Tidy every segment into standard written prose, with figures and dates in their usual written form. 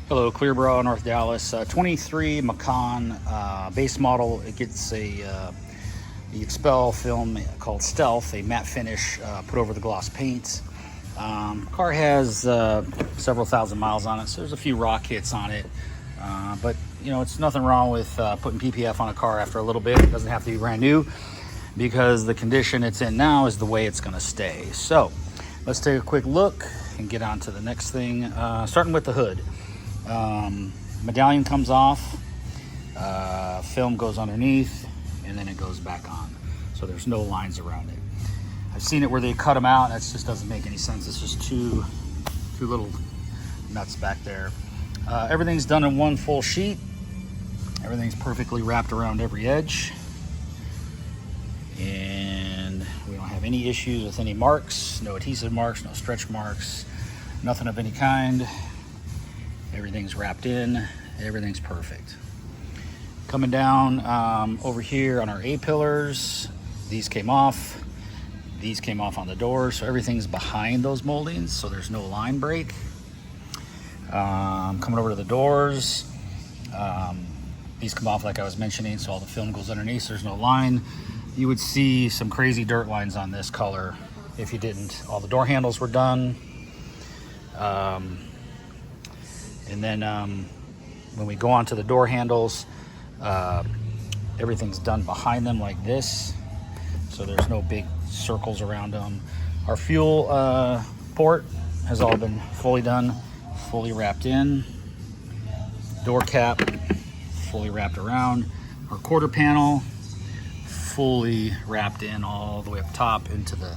Hello, Clearborough, North Dallas. 23 Macan base model. It gets the Expel film called Stealth, a matte finish put over the gloss paint. Car has several thousand miles on it, so there's a few rock hits on it. But you know, it's nothing wrong with putting PPF on a car after a little bit. It doesn't have to be brand new because the condition it's in now is the way it's going to stay. So let's take a quick look and get on to the next thing. Starting with the hood. Medallion comes off, film goes underneath, and then it goes back on. So there's no lines around it. I've seen it where they cut them out. That just doesn't make any sense. It's just two little nuts back there. Everything's done in one full sheet. Everything's perfectly wrapped around every edge. And we don't have any issues with any marks, no adhesive marks, no stretch marks, nothing of any kind. Everything's wrapped in, everything's perfect. Coming down over here on our A-pillars, these came off on the door, so everything's behind those moldings, so there's no line break. Coming over to the doors, these come off like I was mentioning, so all the film goes underneath, so there's no line. You would see some crazy dirt lines on this color if you didn't. All the door handles were done. And then when we go on to the door handles, everything's done behind them like this. So there's no big circles around them. Our fuel port has all been fully done, fully wrapped in. Door cap, fully wrapped around. Our quarter panel, fully wrapped in all the way up top into the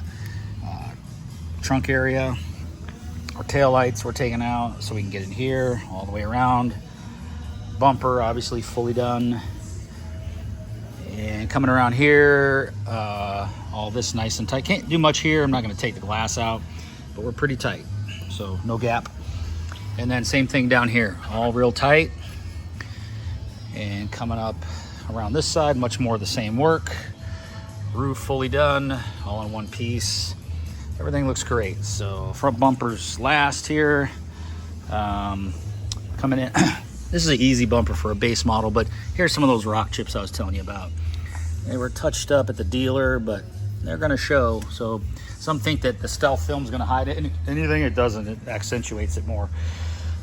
trunk area. Our tail lights were taken out so we can get in here all the way around. Bumper obviously fully done. And coming around here, all this nice and tight. Can't do much here. I'm not going to take the glass out, but we're pretty tight, so no gap. And then same thing down here, all real tight. And coming up around this side, much more of the same work. Roof fully done, all in one piece. Everything looks great. So front bumpers last here. Coming in, this is an easy bumper for a base model, but here's some of those rock chips I was telling you about. They were touched up at the dealer, but they're gonna show. So some think that the Stealth film is gonna hide it. Anything it doesn't, it accentuates it more.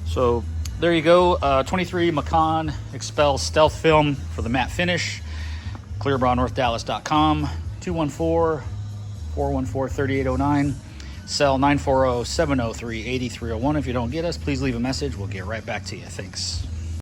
So there you go, 23 Macan Expel Stealth film for the matte finish. ClearBrawNorthDallas.com, 214-414-3809. Cell 940-703-8301. If you don't get us, please leave a message. We'll get right back to you. Thanks.